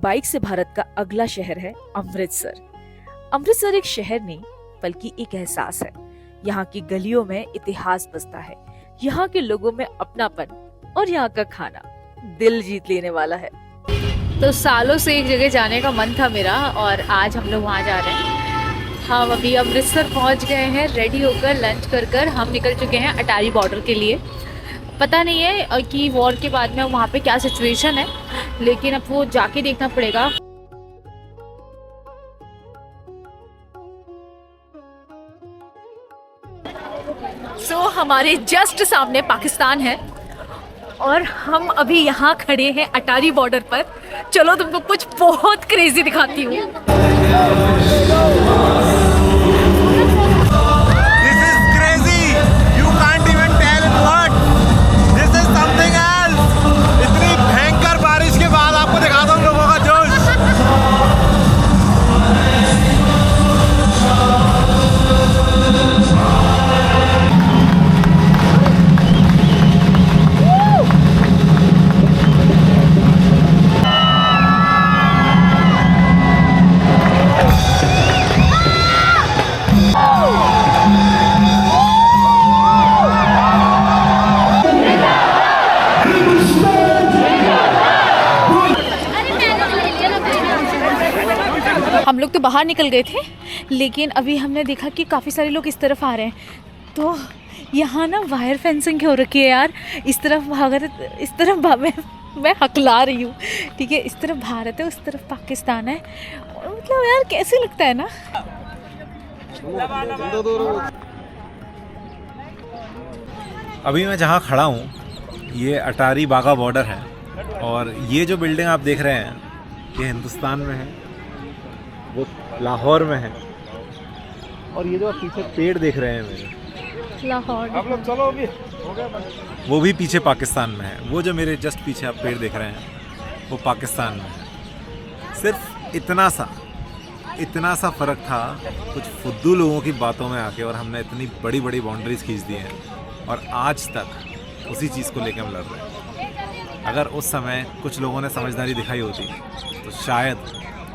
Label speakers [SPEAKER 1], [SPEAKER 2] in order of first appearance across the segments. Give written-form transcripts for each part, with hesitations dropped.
[SPEAKER 1] Bike से भारत का अगला शहर है अमृतसर। अमृतसर एक शहर नहीं बल्कि एक एहसास है। यहाँ की गलियों में इतिहास बसता है, यहाँ के लोगों में अपनापन और यहाँ का खाना दिल जीत लेने वाला है। तो सालों से एक जगह जाने का मन था मेरा और आज हम लोग वहाँ जा रहे हैं। हम अभी अमृतसर पहुँच गए हैं, रेडी होकर लंच कर कर हम निकल चुके हैं अटारी बॉर्डर के लिए। पता नहीं है कि वॉर के बाद में वहाँ पे क्या सिचुएशन है, लेकिन अब वो जाके देखना पड़ेगा। हमारे जस्ट सामने पाकिस्तान है और हम अभी यहाँ खड़े हैं अटारी बॉर्डर पर। चलो तुमको कुछ बहुत क्रेजी दिखाती हूँ। हम लोग तो बाहर निकल गए थे, लेकिन अभी हमने देखा कि काफ़ी सारे लोग इस तरफ आ रहे हैं। तो यहाँ ना वायर फेंसिंग हो रखी है यार। इस तरफ भारत, इस तरफ मैं हकला रही हूँ, ठीक है। इस तरफ भारत है, उस तरफ पाकिस्तान है। मतलब यार कैसे लगता है ना।
[SPEAKER 2] अभी मैं जहाँ खड़ा हूँ ये अटारी बागा बॉर्डर है और ये जो बिल्डिंग आप देख रहे हैं ये हिंदुस्तान में है, वो लाहौर में है। और ये जो आप पीछे पेड़ देख रहे हैं मेरे,
[SPEAKER 1] लाहौर,
[SPEAKER 2] आप लोग चलो अभी, वो भी पीछे पाकिस्तान में है। वो जो मेरे जस्ट पीछे आप पेड़ देख रहे हैं वो पाकिस्तान में है। सिर्फ इतना सा फ़र्क था कुछ फुद्दू लोगों की बातों में आके, और हमने इतनी बड़ी बड़ी बाउंड्रीज खींच दी हैं और आज तक उसी चीज़ को लेकर हम लड़ रहे हैं। अगर उस समय कुछ लोगों ने समझदारी दिखाई होती तो शायद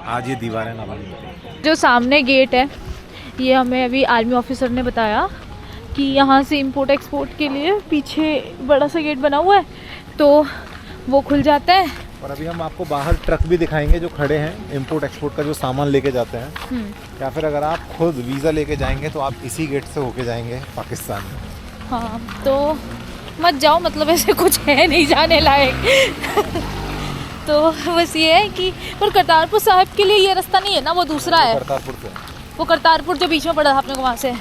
[SPEAKER 2] आज ये दीवारें ना बनी होती।
[SPEAKER 1] जो सामने गेट है ये हमें अभी आर्मी ऑफिसर ने बताया कि यहाँ से इंपोर्ट एक्सपोर्ट के लिए पीछे बड़ा सा गेट बना हुआ है, तो वो खुल जाता है।
[SPEAKER 2] और अभी हम आपको बाहर ट्रक भी दिखाएंगे जो खड़े हैं इंपोर्ट एक्सपोर्ट का जो सामान लेके जाते हैं। या फिर अगर आप खुद वीज़ा लेके जाएंगे तो आप इसी गेट से होके जाएंगे पाकिस्तान में।
[SPEAKER 1] हाँ, तो मत जाओ, मतलब ऐसे कुछ है नहीं जाने लायक। तो बस ये है कि पर करतारपुर साहिब के लिए ये रास्ता नहीं है ना, वो दूसरा है।
[SPEAKER 2] करतारपुर से
[SPEAKER 1] वो करतारपुर जो बीच में पड़ा था अपने को, वहाँ से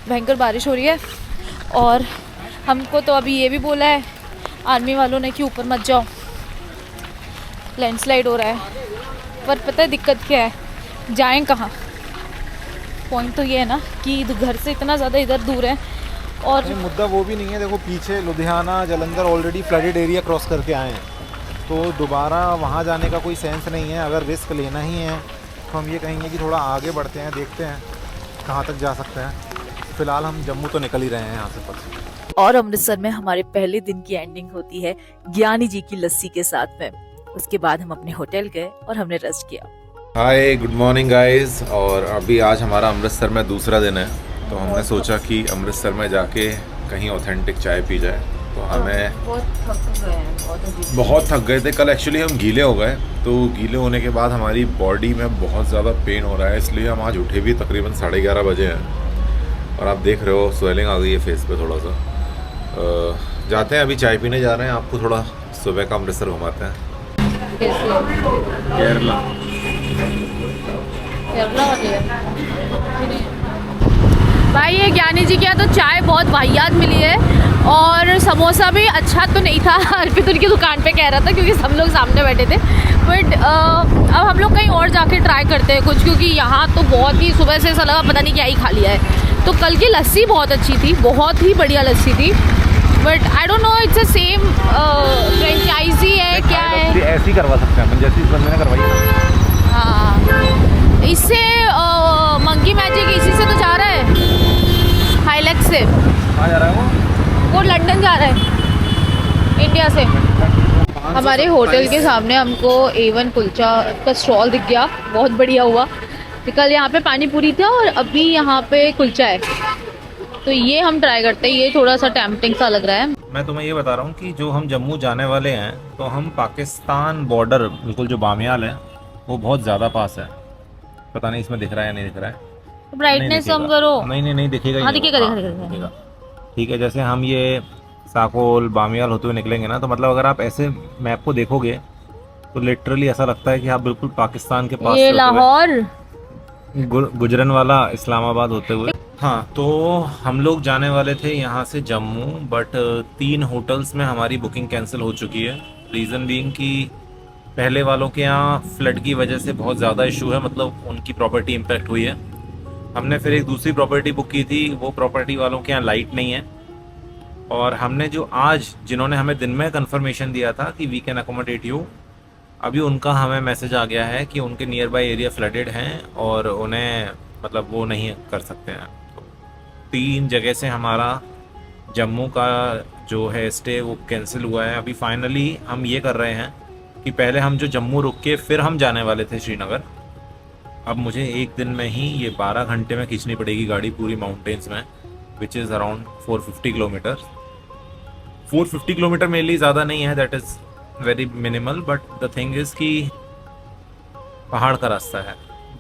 [SPEAKER 1] भयंकर बारिश हो रही है। और हमको तो अभी ये भी बोला है आर्मी वालों ने कि ऊपर मत जाओ, लैंडस्लाइड हो रहा है। पर पता है दिक्कत क्या है, जाएं कहाँ। पॉइंट तो ये है ना कि घर से इतना ज़्यादा इधर दूर है। और
[SPEAKER 2] मुद्दा वो भी नहीं है, देखो पीछे Ludhiana Jalandhar already flooded area cross करके आए हैं, तो दोबारा वहाँ जाने का कोई सेंस नहीं है। अगर रिस्क लेना ही है तो हम ये कहेंगे कि थोड़ा आगे बढ़ते हैं, देखते हैं कहाँ तक जा सकते हैं। फ़िलहाल हम जम्मू तो निकल ही रहे हैं यहाँ से पर।
[SPEAKER 1] और अमृतसर में हमारे पहले दिन की एंडिंग होती है ज्ञानी जी की लस्सी के साथ में। उसके बाद हम अपने होटल गए और हमने रेस्ट किया।
[SPEAKER 2] हाय, गुड मॉर्निंग गाइस। और अभी आज हमारा अमृतसर में दूसरा दिन है, तो हमने सोचा कि अमृतसर में जाके कहीं ऑथेंटिक चाय पी जाए। तो हमें बहुत थक गए थे कल। एक्चुअली हम गीले हो गए, तो गीले होने के बाद हमारी बॉडी में बहुत ज़्यादा पेन हो रहा है, इसलिए हम आज उठे भी तकरीबन 11:30 बजे हैं। और आप देख रहे हो स्वेलिंग आ गई है फेस पे थोड़ा सा। जाते हैं, अभी चाय पीने जा रहे हैं, आपको थोड़ा सुबह का अमृतसर घुमाते हैं। केरला
[SPEAKER 1] भाई ये ज्ञानी जी के यहाँ तो चाय बहुत वाहियात मिली है और समोसा भी अच्छा तो नहीं था। अर्पित उनकी दुकान पे कह रहा था क्योंकि सब लोग सामने बैठे थे। बट अब हम लोग कहीं और जाके ट्राई करते हैं कुछ, क्योंकि यहाँ तो बहुत ही सुबह से ऐसा लगा पता नहीं क्या ही खा लिया है। तो कल की लस्सी बहुत अच्छी थी, बहुत ही बढ़िया लस्सी थी। But I don't know it's a same franchise है क्या है।
[SPEAKER 2] ऐसे ही करवा सकते हैं जैसे इस बंदे ने करवाई।
[SPEAKER 1] हाँ, इससे मंकी मैजिक इसी से तो जा रहा है, हाईलैक्स से।
[SPEAKER 2] कहाँ जा रहा है वो?
[SPEAKER 1] वो लंदन जा रहा है इंडिया से।
[SPEAKER 3] हमारे होटल के सामने हमको A1 कुलचा का स्टॉल दिख गया, बहुत बढ़िया हुआ। कल यहाँ पे पानी पूरी था और अभी यहाँ पे कुलचा है, तो ये हम ट्राई करते हैं। ये थोड़ा सा टेम्पटिंग सा लग रहा है।
[SPEAKER 2] मैं तुम्हें ये बता रहा हूँ कि जो हम जम्मू जाने वाले हैं तो हम पाकिस्तान बॉर्डर बिल्कुल जो बामियाल है वो बहुत ज़्यादा पास है। पता नहीं इसमें दिख रहा है या नहीं दिख रहा है।
[SPEAKER 3] ब्राइटनेस कम करो।
[SPEAKER 2] नहीं दिखेगा।
[SPEAKER 3] हाँ दिखेगा।
[SPEAKER 2] ठीक है, जैसे हम ये साकोल बामियाल होते हुए निकलेंगे ना, तो मतलब अगर आप ऐसे मैप को देखोगे तो लिटरली ऐसा लगता है कि आप बिल्कुल पाकिस्तान के पास
[SPEAKER 3] ये लाहौर
[SPEAKER 2] गुजरनवाला इस्लामाबाद होते हुए। हाँ, तो हम लोग जाने वाले थे यहाँ से जम्मू, बट 3 होटल्स में हमारी बुकिंग कैंसिल हो चुकी है। रीज़न बीइंग कि पहले वालों के यहाँ फ्लड की वजह से बहुत ज़्यादा इशू है, मतलब उनकी प्रॉपर्टी इम्पेक्ट हुई है। हमने फिर एक दूसरी प्रॉपर्टी बुक की थी, वो प्रॉपर्टी वालों के यहाँ लाइट नहीं है। और हमने जो आज जिन्होंने हमें दिन में कंफर्मेशन दिया था कि वी कैन अकोमोडेट यू, अभी उनका हमें मैसेज आ गया है कि उनके नियर बाय एरिया फ्लडेड हैं और उन्हें मतलब वो नहीं कर सकते हैं। तो 3 जगह से हमारा जम्मू का जो है स्टे वो कैंसिल हुआ है। अभी फाइनली हम ये कर रहे हैं कि पहले हम जो जम्मू रुक के फिर हम जाने वाले थे श्रीनगर, अब मुझे एक दिन में ही ये 12 घंटे में खींचनी पड़ेगी गाड़ी पूरी माउंटेन्स में, which is around 450 kilometre. 450 kilometre मेरे लिए ज़्यादा नहीं है, that is very minimal, but the thing is कि पहाड़ का रास्ता है।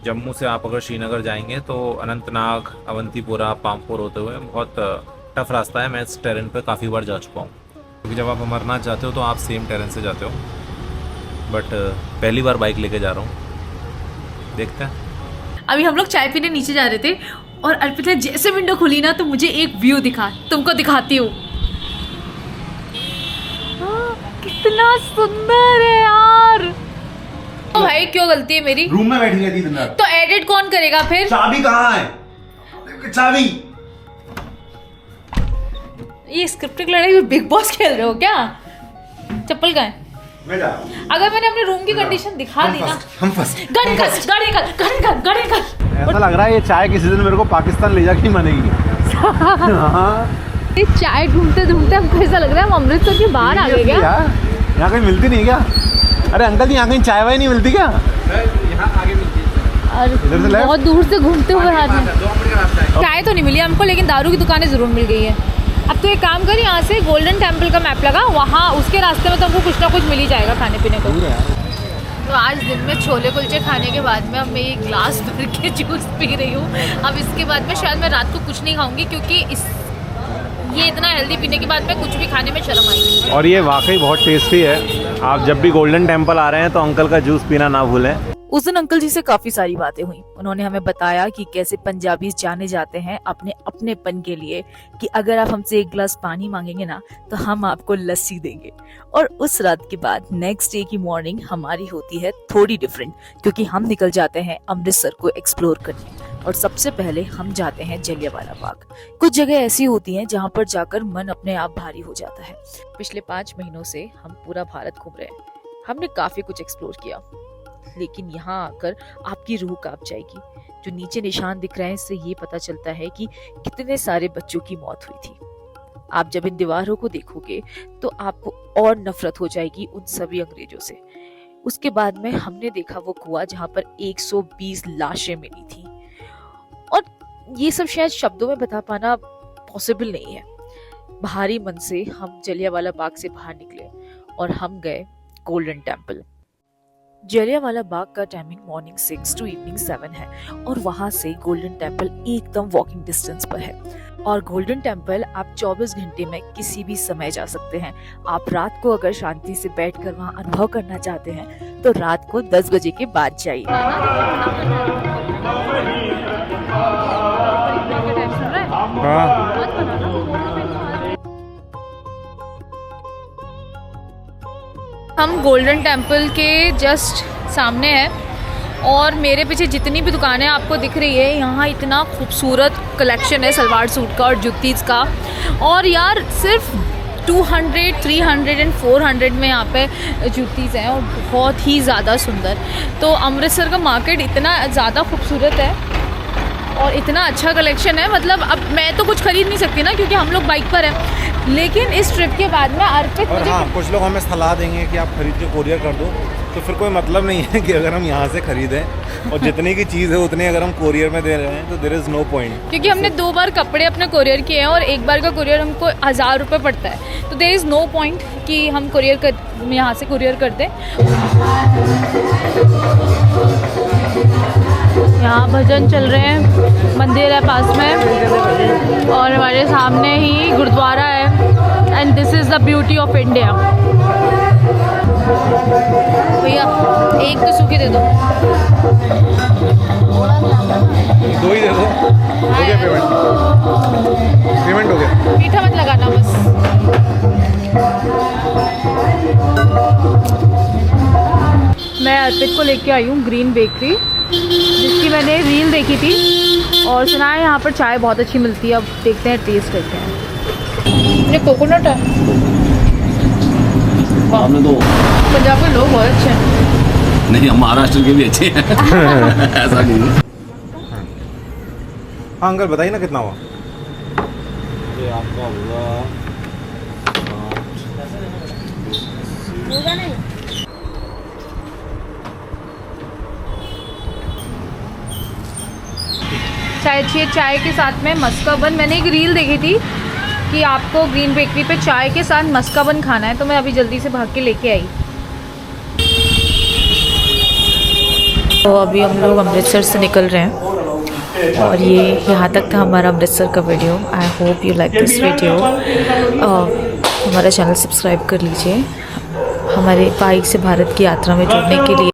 [SPEAKER 2] जम्मू से आप अगर श्रीनगर जाएंगे तो अनंतनाग, अवंतीपुरा, पामपुर होते हुए बहुत टफ रास्ता है। मैं इस टेरेन पे काफ़ी बार जा चुका हूँ, क्योंकि जब आप अमरनाथ जाते हो तो आप सेम टेरेन से जाते हो, बट पहली बार बाइक लेके जा रहा हूँ, देखते हैं।
[SPEAKER 3] अभी हम लोग चाय पीने नीचे जा रहे थे और अर्पिता जैसे विंडो खुली ना तो मुझे एक व्यू दिखा, तुमको दिखाती हूँ। कितना सुंदर है यार। तो भाई क्यों गलती है मेरी?
[SPEAKER 4] रूम में बैठी रहती दिन रात।
[SPEAKER 3] तो एडिट कौन करेगा फिर?
[SPEAKER 4] चाबी कहाँ है? चाबी।
[SPEAKER 3] ये स्क्रिप्टेड लड़ाई में बिग बॉस खेल रहे हो क्या? चप्पल कहाँ है?
[SPEAKER 4] मैं जा रहा हूँ।
[SPEAKER 3] अगर मैंने अपने रूम की कंडीशन दिखा दी ना,
[SPEAKER 4] हम फंस।
[SPEAKER 3] गाड़ी निकल।
[SPEAKER 4] ऐसा लग रहा है ये चाय किसी दिन मेरे को पाकिस्तान ले जाके ही मानेगी।
[SPEAKER 3] ये चाय ढूंढते हमको ऐसा लग रहा है हम अमृतसर के बाहर आ गए क्या?
[SPEAKER 4] यहाँ कहीं मिलती नहीं क्या? अरे अंकल जी, यहाँ कहीं चाय वाय नहीं मिलती क्या?
[SPEAKER 5] यहाँ आगे मिलती है।
[SPEAKER 4] इधर से लेफ्ट।
[SPEAKER 3] बहुत दूर से घूमते हुए हाथ में चाय तो नहीं मिली हमको, लेकिन दारू की दुकानें जरूर मिल गई है। अब तो एक काम कर, यहाँ से गोल्डन टेम्पल का मैप लगा, वहाँ उसके रास्ते में तो हमको कुछ ना कुछ मिल ही जाएगा खाने पीने को। तो आज दिन में छोले कुलचे खाने के बाद में अब मैं एक ग्लास भर के जूस पी रही हूँ। अब इसके बाद में शायद मैं रात को कुछ नहीं खाऊंगी, क्योंकि ये इतना हेल्दी पीने के बाद में कुछ भी खाने में शर्म आएगी।
[SPEAKER 4] और ये वाकई बहुत टेस्टी है। आप जब भी गोल्डन टेम्पल आ रहे हैं तो अंकल का जूस पीना ना भूलें।
[SPEAKER 1] उस दिन अंकल जी से काफी सारी बातें हुई। उन्होंने हमें बताया कि कैसे पंजाबी जाने जाते हैं अपने अपनेपन के लिए, कि अगर आप हमसे एक गिलास पानी मांगेंगे ना तो हम आपको लस्सी देंगे। और उस रात के बाद नेक्स्ट डे की मॉर्निंग हमारी होती है थोड़ी डिफरेंट, क्योंकि हम निकल जाते हैं अमृतसर को एक्सप्लोर करने। और सबसे पहले हम जाते हैं जलियांवाला बाग। कुछ जगह ऐसी होती हैं जहाँ पर जाकर मन अपने आप भारी हो जाता है। पिछले 5 महीनों से हम पूरा भारत घूम रहे हैं, हमने काफी कुछ एक्सप्लोर किया, लेकिन यहाँ आकर आपकी रूह कांप जाएगी। जो नीचे निशान दिख रहे हैं, इससे ये पता चलता है कि कितने सारे बच्चों की मौत हुई थी। आप जब इन दीवारों को देखोगे तो आपको और नफरत हो जाएगी उन सभी अंग्रेजों से। उसके बाद में हमने देखा वो कुआं जहाँ पर 120 लाशें मिली थी, और ये सब शायद शब्दों में बता पाना पॉसिबल नहीं है। भारी मन से हम जलियांवाला बाग से बाहर निकले और हम गए गोल्डन टेम्पल। जलियांवाला बाग का टाइमिंग मॉर्निंग 6 to इवनिंग 7 है, और वहां से गोल्डन टेम्पल एकदम वॉकिंग डिस्टेंस पर है। और गोल्डन टेम्पल आप 24 घंटे में किसी भी समय जा सकते हैं। आप रात को अगर शांति से बैठकर वहां अनुभव करना चाहते हैं तो रात को 10 बजे के बाद जाइए।
[SPEAKER 3] हम गोल्डन टेम्पल के जस्ट सामने हैं, और मेरे पीछे जितनी भी दुकानें आपको दिख रही है, यहाँ इतना खूबसूरत कलेक्शन है सलवार सूट का और जुत्तीज़ का। और यार सिर्फ 200, 300 एंड 400 में यहाँ पे जुत्तीज़ हैं, और बहुत ही ज़्यादा सुंदर। तो अमृतसर का मार्केट इतना ज़्यादा खूबसूरत है और इतना अच्छा कलेक्शन है, मतलब अब मैं तो कुछ खरीद नहीं सकती ना क्योंकि हम लोग बाइक पर हैं, लेकिन इस ट्रिप के बाद में अर्पित
[SPEAKER 2] और
[SPEAKER 3] मुझे
[SPEAKER 2] हाँ, कुछ लोग हमें सलाह देंगे कि आप खरीद के कोरियर कर दो, तो फिर कोई मतलब नहीं है कि अगर हम यहाँ से खरीदें और जितने की चीज़ है उतनी अगर हम कोरियर में दे रहे हैं तो देयर इज़ नो पॉइंट।
[SPEAKER 3] क्योंकि हमने 2 बार कपड़े अपने कोरियर किए हैं और एक बार का कोरियर हमको 1000 रुपये पड़ता है, तो देयर इज़ नो पॉइंट कि हम यहाँ से कोरियर करते। यहाँ भजन चल रहे हैं, मंदिर है पास में और हमारे सामने ही गुरुद्वारा है। And this is the beauty of India. भैया एक तो सूखी दे दो।
[SPEAKER 2] दो ही दे दो। हो गया पेमेंट हो गया।
[SPEAKER 3] मीठा मत लगाना बस। मैं अर्पित को लेके आई हूँ ग्रीन बेकरी, जिसकी मैंने रील देखी थी और सुना है यहाँ पर चाय बहुत अच्छी मिलती है। अब देखते हैं, टेस्ट करते हैं। ये कोकोनट है।
[SPEAKER 5] हमने तो
[SPEAKER 3] पंजाब के लोग बहुत अच्छे हैं।
[SPEAKER 5] नहीं, हम महाराष्ट्र के भी अच्छे हैं। ऐसा नहीं है।
[SPEAKER 2] हाँ अंकल बताइए ना कितना हुआ।
[SPEAKER 4] ये आपका हुआ
[SPEAKER 3] चाय चाहिए, चाय के साथ में मस्का बन। मैंने एक रील देखी थी कि आपको ग्रीन बेकरी पे चाय के साथ मस्का बन खाना है, तो मैं अभी जल्दी से भाग के लेके आई।
[SPEAKER 1] तो अभी हम लोग अमृतसर से निकल रहे हैं और ये यहाँ तक था हमारा अमृतसर का video. I hope you like this video. हमारा चैनल सब्सक्राइब कर लीजिए हमारे बाइक से भारत की यात्रा में जुड़ने के लिए।